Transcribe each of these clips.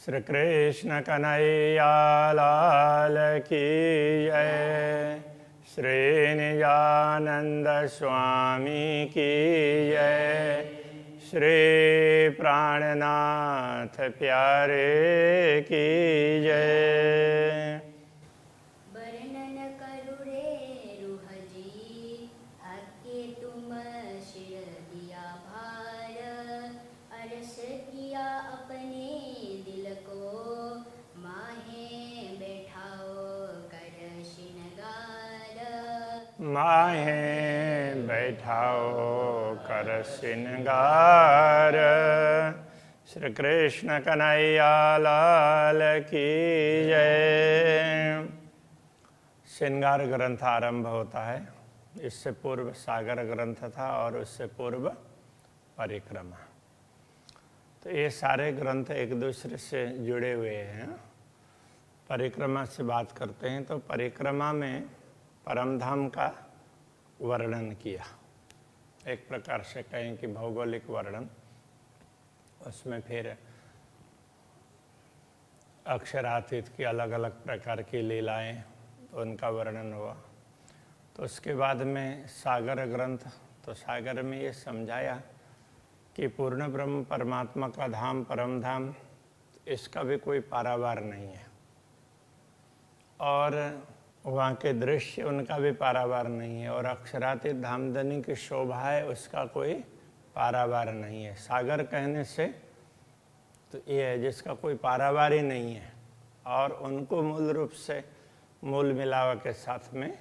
श्री कृष्ण कन्हैया लाल की जय। श्री निजानंद स्वामी की जय। श्री प्राणनाथ प्यारे की जय। वर्णन करु रे रूहजी, हके तुम शिर दिया भार। अरस किया अपने दिल को, माहे बैठाओ कर श्रृंगार। माहे बैठाओ कर श्रृंगार। श्री कृष्ण कन्हैया लाल की जय। श्रृंगार ग्रंथ आरंभ होता है। इससे पूर्व सागर ग्रंथ था और उससे पूर्व परिक्रमा। तो ये सारे ग्रंथ एक दूसरे से जुड़े हुए हैं। परिक्रमा से बात करते हैं तो परिक्रमा में परमधाम का वर्णन किया। एक प्रकार से कहें कि भौगोलिक वर्णन। उसमें फिर अक्षरातीत की अलग अलग प्रकार की लीलाएं, तो उनका वर्णन हुआ। तो उसके बाद में सागर ग्रंथ, तो सागर में ये समझाया कि पूर्ण ब्रह्म परमात्मा का धाम परम धाम, इसका भी कोई पारावार नहीं है और वहाँ के दृश्य उनका भी पारावार नहीं है और अक्षरातीत धामधनी की शोभा है, उसका कोई पारावार नहीं है। सागर कहने से तो ये है जिसका कोई पारावार ही नहीं है और उनको मूल रूप से मूल मिलाव के साथ में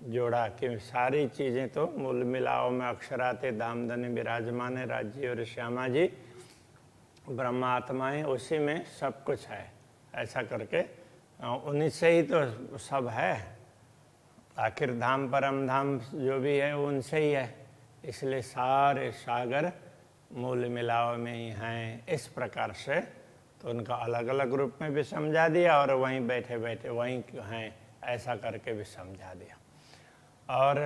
जोड़ा कि सारी चीज़ें तो मूल मिलाव में अक्षरातीत धामधनी विराजमान है। राज्य और श्यामा जी ब्रह्मात्माएं, उसी में सब कुछ है। ऐसा करके उन्हीं से ही तो सब है। आखिर धाम परम धाम जो भी है उनसे ही है, इसलिए सारे सागर मूल मिलाव में ही हैं। इस प्रकार से तो उनका अलग अलग रूप में भी समझा दिया और वहीं बैठे बैठे वहीं हैं ऐसा करके भी समझा दिया। और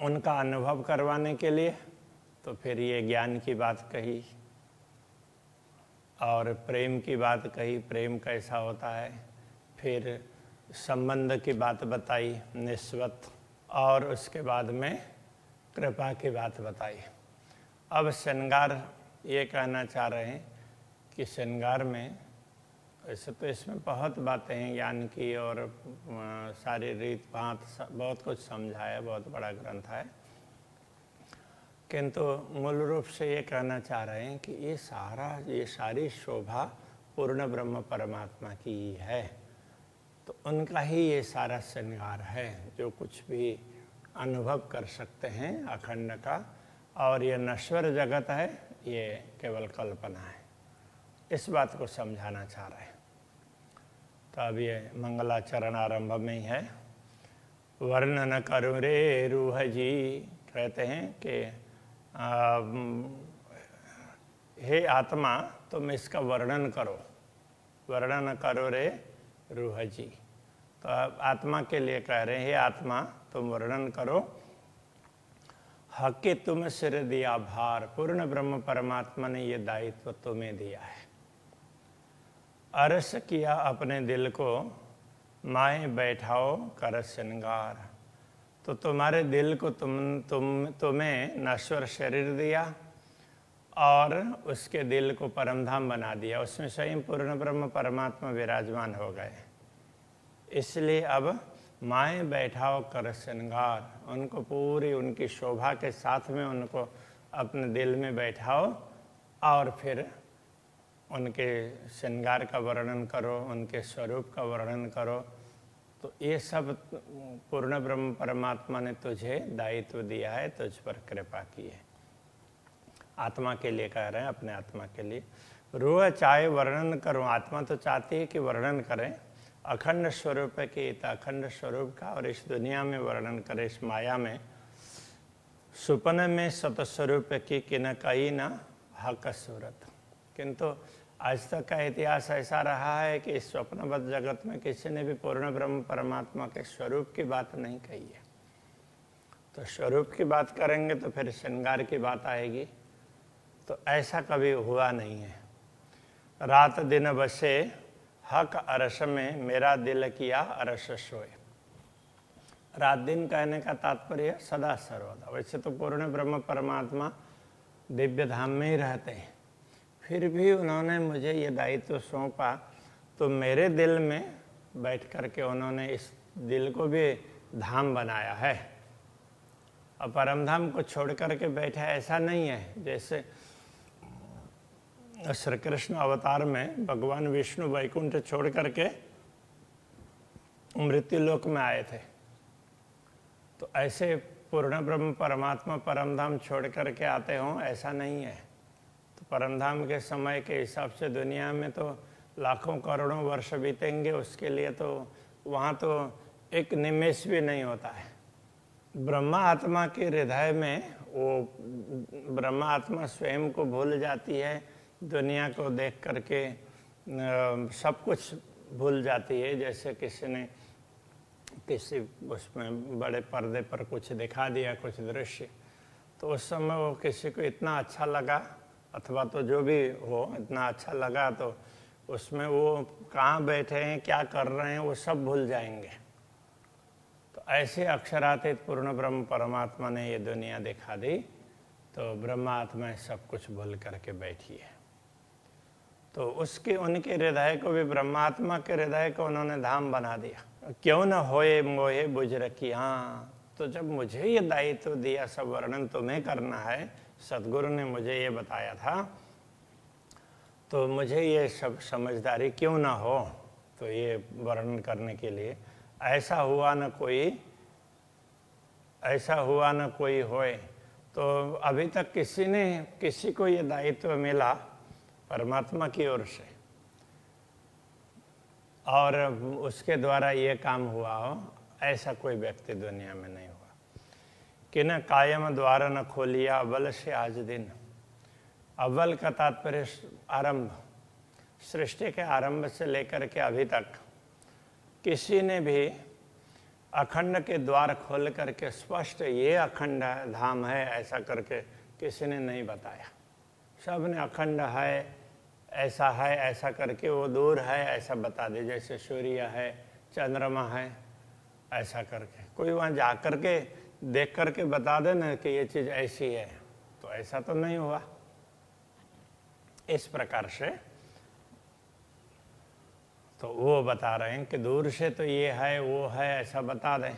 उनका अनुभव करवाने के लिए तो फिर ये ज्ञान की बात कही और प्रेम की बात कही, प्रेम कैसा होता है। फिर संबंध की बात बताई निस्वत, और उसके बाद में कृपा की बात बताई। अब श्रृंगार ये कहना चाह रहे हैं कि श्रृंगार में वैसे तो इसमें बहुत बातें हैं ज्ञान की और सारी रीत भात बहुत कुछ समझाया, बहुत बड़ा ग्रंथ है, किंतु मूल रूप से ये कहना चाह रहे हैं कि ये सारी शोभा पूर्ण ब्रह्म परमात्मा की ही है। तो उनका ही ये सारा श्रृंगार है जो कुछ भी अनुभव कर सकते हैं अखंड का। और ये नश्वर जगत है, ये केवल कल्पना है। इस बात को समझाना चाह रहे हैं। तो अब ये मंगलाचरण आरंभ में ही है। वर्णन करु रे रूह जी, कहते हैं कि हे आत्मा तुम इसका वर्णन करो। वर्णन करो रे रूह जी। तो आत्मा के लिए कह रहे हैं, हे आत्मा तुम वर्णन करो। हके तुम सिर दिया भार, पूर्ण ब्रह्म परमात्मा ने ये दायित्व तुम्हें दिया है। अरस किया अपने दिल को, माए बैठाओ कर श्रृंगार। तो तुम्हारे दिल को तुम्हें नश्वर शरीर दिया और उसके दिल को परमधाम बना दिया। उसमें स्वयं पूर्ण ब्रह्म परमात्मा विराजमान हो गए। इसलिए अब माए बैठाओ कर श्रृंगार, उनको पूरी उनकी शोभा के साथ में उनको अपने दिल में बैठाओ और फिर उनके श्रृंगार का वर्णन करो, उनके स्वरूप का वर्णन करो। तो ये सब पूर्ण ब्रह्म परमात्मा ने तुझे दायित्व दिया है, तुझ पर कृपा की है। आत्मा के लिए कह रहे हैं, अपने आत्मा के लिए। रूह चाहे वर्णन करूं, आत्मा तो चाहती है कि वर्णन करें अखंड स्वरूप की, अखंड स्वरूप का, और इस दुनिया में वर्णन करें, इस माया में। सुपन में सतस्वरूप की किन कई न हक सूरत। किंतु आज तक का इतिहास ऐसा रहा है कि इस स्वप्नबद्ध जगत में किसी ने भी पूर्ण ब्रह्म परमात्मा के स्वरूप की बात नहीं कही है। तो स्वरूप की बात करेंगे तो फिर श्रृंगार की बात आएगी, तो ऐसा कभी हुआ नहीं है। रात दिन बसे हक अरस में, मेरा दिल किया अरस सोए। रात दिन कहने का तात्पर्य सदा सर्वदा। वैसे तो पूर्ण ब्रह्म परमात्मा दिव्य धाम में ही रहते हैं, फिर भी उन्होंने मुझे ये दायित्व सौंपा, तो मेरे दिल में बैठ कर के उन्होंने इस दिल को भी धाम बनाया है। और परम धाम को छोड़ कर के बैठे ऐसा नहीं है। जैसे श्री कृष्ण अवतार में भगवान विष्णु वैकुंठ छोड़ करके मृत्यु लोक में आए थे, तो ऐसे पूर्ण ब्रह्म परमात्मा परम धाम छोड़ करके आते हों ऐसा नहीं है। तो परम धाम के समय के हिसाब से दुनिया में तो लाखों करोड़ों वर्ष बीतेंगे, उसके लिए तो वहाँ तो एक निमेष भी नहीं होता है। ब्रह्मा आत्मा के हृदय में वो ब्रह्मा आत्मा स्वयं को भूल जाती है, दुनिया को देख करके सब कुछ भूल जाती है। जैसे किसी ने किसी उसमें बड़े पर्दे पर कुछ दिखा दिया, कुछ दृश्य, तो उस समय वो किसी को इतना अच्छा लगा, अथवा तो जो भी हो इतना अच्छा लगा, तो उसमें वो कहाँ बैठे हैं, क्या कर रहे हैं, वो सब भूल जाएंगे। तो ऐसे अक्षरातीत पूर्ण ब्रह्म परमात्मा ने ये दुनिया दिखा दी, तो ब्रह्मा आत्मा सब कुछ भूल करके बैठी है। तो उसके उनके हृदय को भी, ब्रह्मात्मा के हृदय को उन्होंने धाम बना दिया। क्यों न होए मोहे बुझ रखी। हाँ, तो जब मुझे ये दायित्व दिया, सब वर्णन तुम्हें करना है, सदगुरु ने मुझे ये बताया था, तो मुझे ये सब समझदारी क्यों ना हो, तो ये वर्णन करने के लिए ऐसा हुआ न कोई होए। तो अभी तक किसी को ये दायित्व मिला परमात्मा की ओर से, और उसके द्वारा ये काम हुआ हो, ऐसा कोई व्यक्ति दुनिया में नहीं हुआ। कि न कायम द्वार न खोलिया अव्वल से आज दिन। अव्वल का तात्पर्य आरंभ, सृष्टि के आरंभ से लेकर के अभी तक किसी ने भी अखंड के द्वार खोल करके स्पष्ट ये अखंड धाम है ऐसा करके किसी ने नहीं बताया। सब ने अखंड है, ऐसा करके, वो दूर है ऐसा बता दे, जैसे सूर्य है, चंद्रमा है, ऐसा करके। कोई वहाँ जा करके देख करके बता दे ना कि ये चीज़ ऐसी है, तो ऐसा तो नहीं हुआ। इस प्रकार से तो वो बता रहे हैं कि दूर से तो ये है वो है ऐसा बता दें,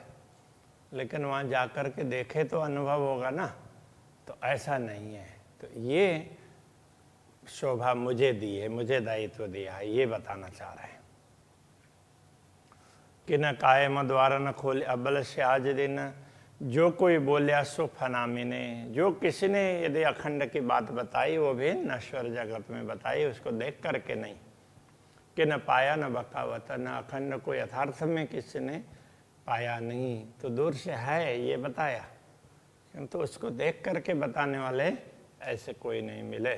लेकिन वहाँ जा कर के देखे तो अनुभव होगा ना, तो ऐसा नहीं है। तो ये शोभा मुझे दी है, मुझे दायित्व दिया है, ये बताना चाह रहे हैं। कि न कायम द्वारा न खोले अव्वल से आज दिन, जो कोई बोलिया सो फनामी ने। जो किसी ने यदि अखंड की बात बताई, वो भी नश्वर जगत में बताई, उसको देख करके नहीं। कि न पाया न बकावत, न अखंड को यथार्थ में किसी ने पाया नहीं, तो दूर से है ये बताया, किंतु उसको देख करके बताने वाले ऐसे कोई नहीं मिले।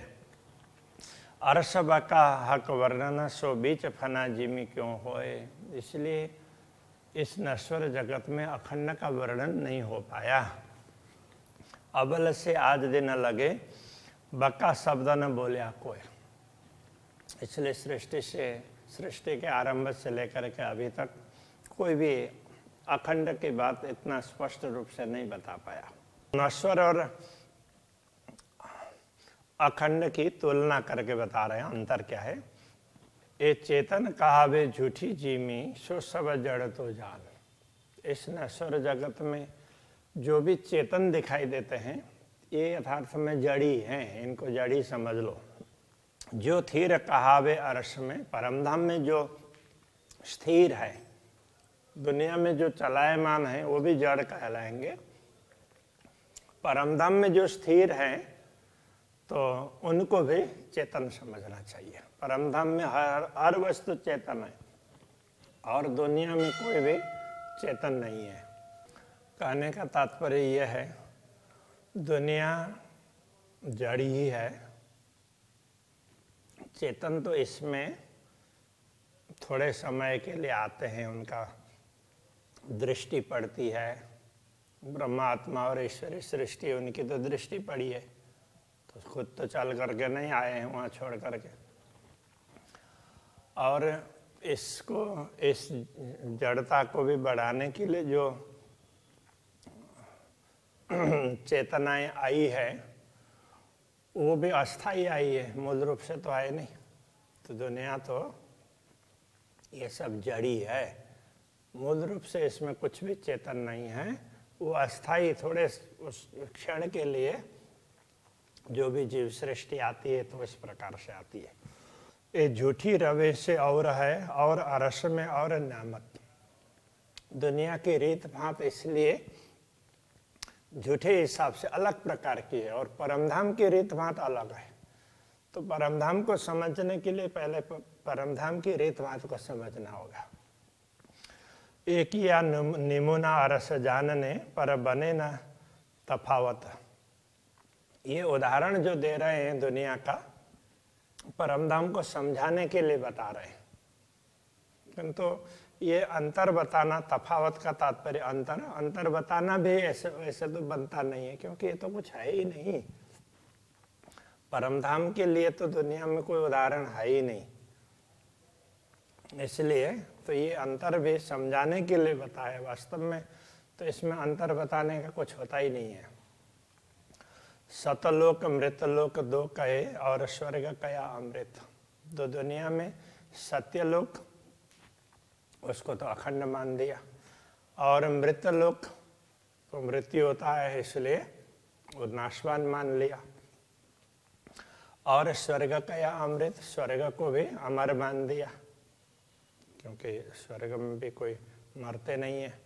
अर्श बका हक वर्णन सो बीच फना जिमी क्यों होए। इसलिए इस नश्वर जगत में अखंड का वर्णन नहीं हो पाया। अबल से आज दिन लगे, बका शब्द न बोलिया कोई। इसलिए सृष्टि के आरंभ से लेकर के अभी तक कोई भी अखंड की बात इतना स्पष्ट रूप से नहीं बता पाया। नश्वर और अखंड की तुलना करके बता रहे हैं, अंतर क्या है। ये चेतन कहावे झूठी जीमी, सो सब जड़ तो जान। इस नश्वर जगत में जो भी चेतन दिखाई देते हैं, ये यथार्थ में जड़ी हैं, इनको जड़ी समझ लो। जो थीर कहावे अर्श में, परमधाम में जो स्थिर है, दुनिया में जो चलायमान है वो भी जड़ कहलाएंगे। परमधाम में जो स्थिर है तो उनको भी चेतन समझना चाहिए। परमधाम में हर वस्तु चेतन है और दुनिया में कोई भी चेतन नहीं है। कहने का तात्पर्य यह है, दुनिया जड़ ही है, चेतन तो इसमें थोड़े समय के लिए आते हैं, उनका दृष्टि पड़ती है। ब्रह्मात्मा और ईश्वरी सृष्टि, उनकी तो दृष्टि पड़ी है, तो खुद तो चल करके नहीं आए हैं वहाँ छोड़ करके। और इसको, इस जड़ता को भी बढ़ाने के लिए जो चेतनाएं आई है वो भी अस्थाई आई है, मूल रूप से तो आए नहीं। तो दुनिया तो ये सब जड़ी है, मूल रूप से इसमें कुछ भी चेतन नहीं है। वो अस्थाई, थोड़े उस क्षण के लिए जो भी जीव सृष्टि आती है तो इस प्रकार से आती है। ये झूठी रवे से और है, और अरस में और नामत। दुनिया की रीत भात इसलिए झूठे हिसाब से अलग प्रकार की है, और परमधाम की रीत भात अलग है। तो परमधाम को समझने के लिए पहले परमधाम की रीत भात को समझना होगा। एक या निमुना अरस जानने पर बने न तफावत। ये उदाहरण जो दे रहे हैं दुनिया का, परमधाम को समझाने के लिए बता रहे हैं। किंतु ये अंतर बताना, तफावत का तात्पर्य अंतर बताना भी ऐसे तो बनता नहीं है, क्योंकि ये तो कुछ है ही नहीं। परमधाम के लिए तो दुनिया में कोई उदाहरण है ही नहीं, इसलिए तो ये अंतर भी समझाने के लिए बताया। वास्तव में तो इसमें अंतर बताने का कुछ होता ही नहीं है। सतलोक मृतलोक दो कहे, और स्वर्ग कया अमृत। तो दुनिया में सत्यलोक, उसको तो अखंड मान दिया, और मृतलोक तो मृत्यु होता है इसलिए वो नाशवान मान लिया, और स्वर्ग कया अमृत, स्वर्ग को भी अमर मान दिया, क्योंकि स्वर्ग में भी कोई मरते नहीं है।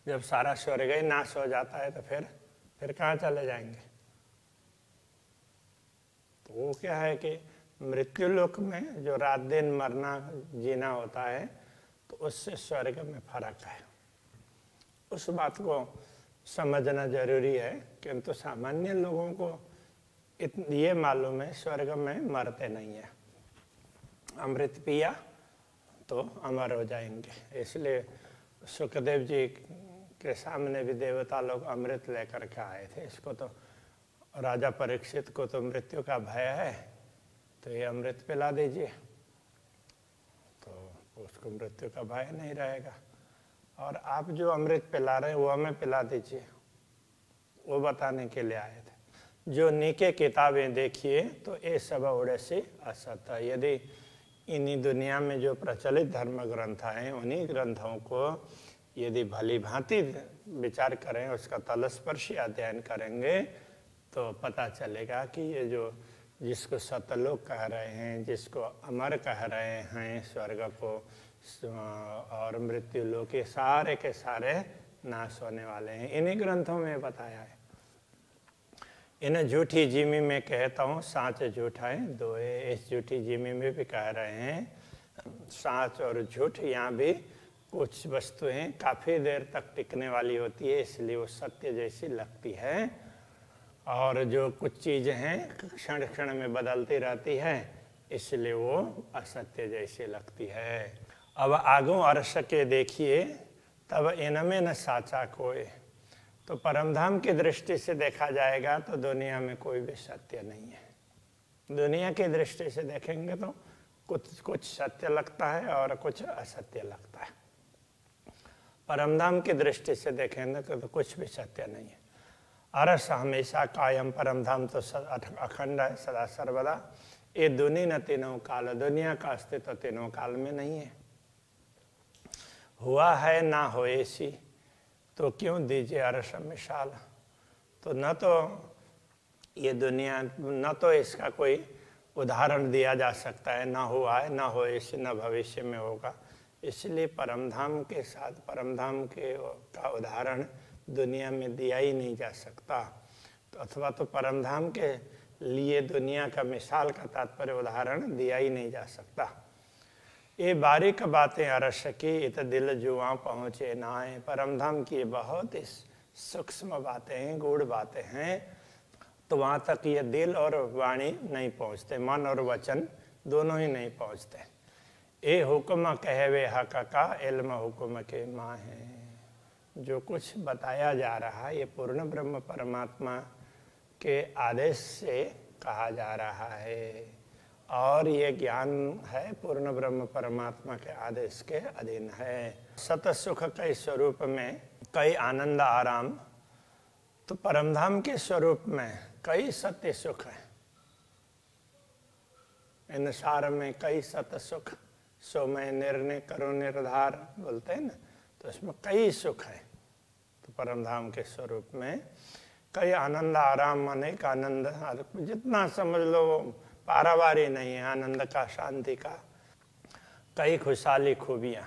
जब सारा स्वर्ग ही नाश हो जाता है तो फिर कहाँ चले जाएंगे। तो वो क्या है कि मृत्यु लोक में जो रात दिन मरना जीना होता है, तो उससे स्वर्ग में फर्क है। उस बात को समझना जरूरी है, किंतु सामान्य लोगों को ये मालूम है स्वर्ग में मरते नहीं है, अमृत पिया तो अमर हो जाएंगे। इसलिए सुखदेव जी के सामने भी देवता लोग अमृत लेकर के आए थे। इसको तो राजा परीक्षित को तो मृत्यु का भय है, तो ये अमृत पिला दीजिए, तो उसको मृत्यु का भय नहीं रहेगा। और आप जो अमृत पिला रहे हैं वो हमें पिला दीजिए, वो बताने के लिए आए थे। जो नीके किताबें देखिए तो ये सब उड़े से असत। यदि इन्हीं दुनिया में जो प्रचलित धर्म ग्रंथ हैं, उन्हीं ग्रंथों को यदि भली भांति विचार करें, उसका तलस्पर्शी अध्ययन करेंगे, तो पता चलेगा कि ये जो जिसको सतलोक कह रहे हैं, जिसको अमर कह रहे हैं, स्वर्ग को और मृत्यु लोक, ये सारे के सारे नाश होने वाले हैं। इन्हीं ग्रंथों में बताया है। इन्हें झूठी जिमी में कहता हूँ साँच झूठा है दोए। इस झूठी जिमी में भी कह रहे हैं साँच और झूठ। यहाँ भी कुछ वस्तुएं काफ़ी देर तक टिकने वाली होती है, इसलिए वो सत्य जैसी लगती है, और जो कुछ चीज़ें हैं क्षण क्षण में बदलती रहती है, इसलिए वो असत्य जैसी लगती है। अब आगों अर्श के देखिए तब इनमें न साचा कोई। तो परमधाम की दृष्टि से देखा जाएगा तो दुनिया में कोई भी सत्य नहीं है। दुनिया की दृष्टि से देखेंगे तो कुछ सत्य लगता है और कुछ असत्य लगता है। परमधाम की दृष्टि से देखेंगे तो कुछ भी सत्य नहीं है। अरस हमेशा कायम, परमधाम तो अखंड है सदा सर्वदा। ये दुनी न तीनों काल, दुनिया का अस्तित्व तीनों काल में नहीं है। हुआ है ना हो ऐसी, तो क्यों दीजिए अरस मिसाल। तो न तो ये दुनिया, न तो इसका कोई उदाहरण दिया जा सकता है, ना हुआ है, ना हो ऐसी, न भविष्य में होगा। इसलिए परमधाम के साथ परमधाम का उदाहरण दुनिया में दिया ही नहीं जा सकता। तो अथवा तो परमधाम के लिए दुनिया का मिसाल का तात्पर्य उदाहरण दिया ही नहीं जा सकता। ये बारीक बातें अरस की इत दिल जुआ पहुँचे ना है। परमधाम की बहुत ही सूक्ष्म बातें हैं, गूढ़ बातें हैं, तो वहाँ तक ये दिल और वाणी नहीं पहुँचते, मन और वचन दोनों ही नहीं पहुँचते। ए हुक्म कहवे हक का इल्म हुक्म के माँ है। जो कुछ बताया जा रहा है ये पूर्ण ब्रह्म परमात्मा के आदेश से कहा जा रहा है, और ये ज्ञान है पूर्ण ब्रह्म परमात्मा के आदेश के अधीन है। सत सुख कई स्वरूप में कई आनंद आराम, तो परमधाम के स्वरूप में कई सत्य सुख है। इन सार में कई सत सुख, सो मैं निर्णय करो निर्धार बोलते हैं ना, तो इसमें कई सुख है। तो परमधाम के स्वरूप में कई आनंद आराम, अनेक आनंद, जितना समझ लो पारावारी नहीं है आनंद का, शांति का। कई खुशहाली खूबियाँ,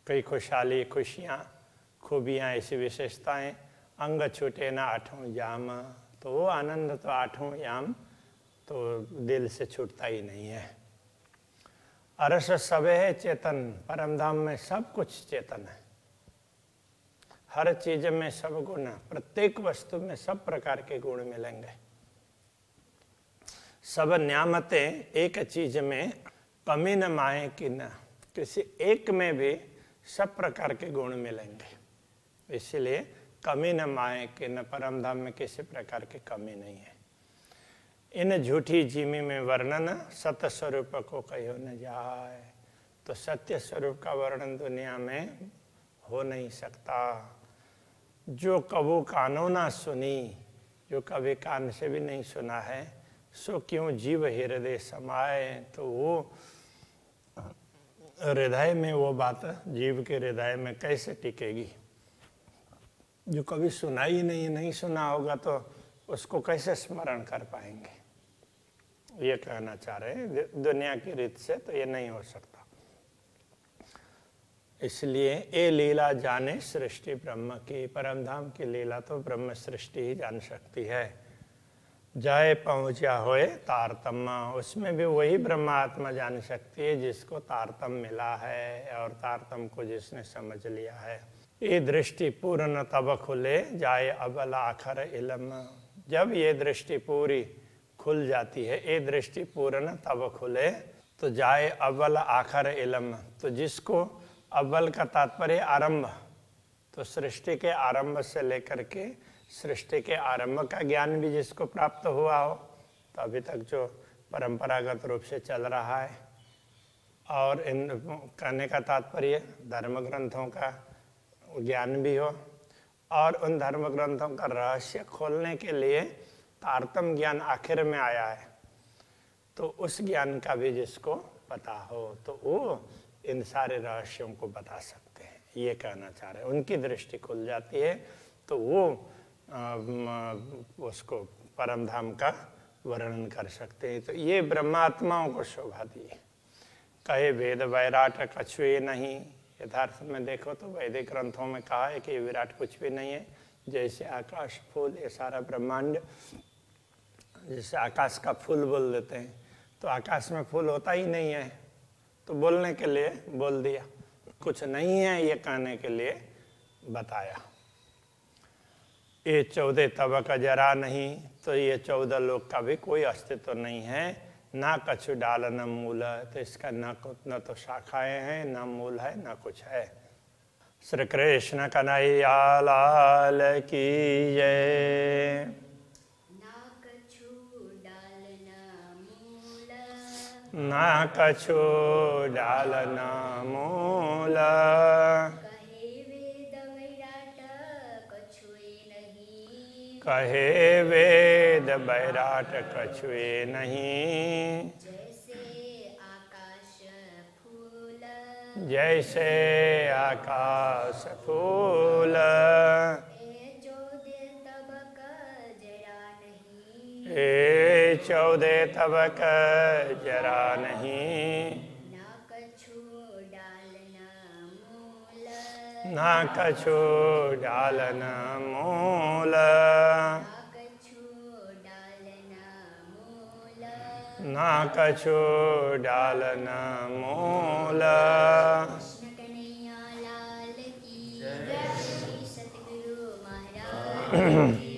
कई खुशहाली खुशियाँ खूबियाँ, ऐसी विशेषताएं। अंग छूटे ना आठों याम, तो वो आनंद तो आठों याम तो दिल से छूटता ही नहीं है। अरस सबे है चेतन, परमधाम में सब कुछ चेतन है। हर चीज में सब गुण, प्रत्येक वस्तु में सब प्रकार के गुण मिलेंगे। सब न्यामतें एक चीज में, कमी न माए कि न, किसी एक में भी सब प्रकार के गुण मिलेंगे। इसलिए कमी न माए कि न, परमधाम में किसी प्रकार की कमी नहीं है। इन झूठी जीमी में वर्णन सत्य स्वरूप को कहो न जाए, तो सत्य स्वरूप का वर्णन दुनिया में हो नहीं सकता। जो कबू कानों ना सुनी, जो कभी कान से भी नहीं सुना है, सो क्यों जीव हृदय समाए, तो वो हृदय में वो बात जीव के हृदय में कैसे टिकेगी। जो कभी सुना ही नहीं सुना होगा तो उसको कैसे स्मरण कर पाएंगे। ये कहना चाह रहे हैं, दुनिया की रीत से तो ये नहीं हो सकता। इसलिए ये लीला जाने सृष्टि ब्रह्म की, परमधाम की लीला तो ब्रह्म सृष्टि ही जान सकती है। जाए पहुँचा होए तारतम्य, उसमें भी वही ब्रह्मात्मा जान सकती है जिसको तारतम मिला है, और तारतम को जिसने समझ लिया है। ये दृष्टि पूर्ण तब खुले जाए अबल आखर इलम, जब ये दृष्टि पूरी खुल जाती है, ये दृष्टि पूर्ण तब खुले तो जाए अव्वल आखर इलम, तो जिसको अव्वल का तात्पर्य आरंभ, तो सृष्टि के आरंभ से लेकर के सृष्टि के आरंभ का ज्ञान भी जिसको प्राप्त हुआ हो, तो अभी तक जो परंपरागत रूप से चल रहा है, और इन कहने का तात्पर्य धर्म ग्रंथों का ज्ञान भी हो, और उन धर्म ग्रंथों का रहस्य खोलने के लिए तारतम ज्ञान आखिर में आया है, तो उस ज्ञान का भी जिसको पता हो तो वो इन सारे रहस्यों को बता सकते हैं। ये कहना चाह रहे हैं, उनकी दृष्टि खुल जाती है तो वो उसको परमधाम का वर्णन कर सकते हैं। तो ये ब्रह्मात्माओं को शोभा दी। कहे वेद वैराट कछुए नहीं, यथार्थ में देखो तो वैदिक ग्रंथों में कहा है कि विराट कुछ भी नहीं है। जैसे आकाश फूल, ये सारा ब्रह्मांड, जैसे आकाश का फूल बोल देते हैं, तो आकाश में फूल होता ही नहीं है, तो बोलने के लिए बोल दिया, कुछ नहीं है ये कहने के लिए बताया। ये 14 तबक जरा नहीं, तो ये 14 लोक का भी कोई अस्तित्व नहीं है। ना कछु डाल न मूल, तो इसका न तो शाखाएं हैं, न मूल है, न कुछ है। श्री कृष्ण कन्हैया लाल की जय। ना कछु डाल न मूल, कहे वेद बैराट कछुए नहीं। जैसे आकाश फूल, ए 14 तबक जरा नहीं। ना कछु डाल न मूल, ना कछु डाल न मूल। कृष्ण कन्हैया लाल की जय। सतगुरु महाराज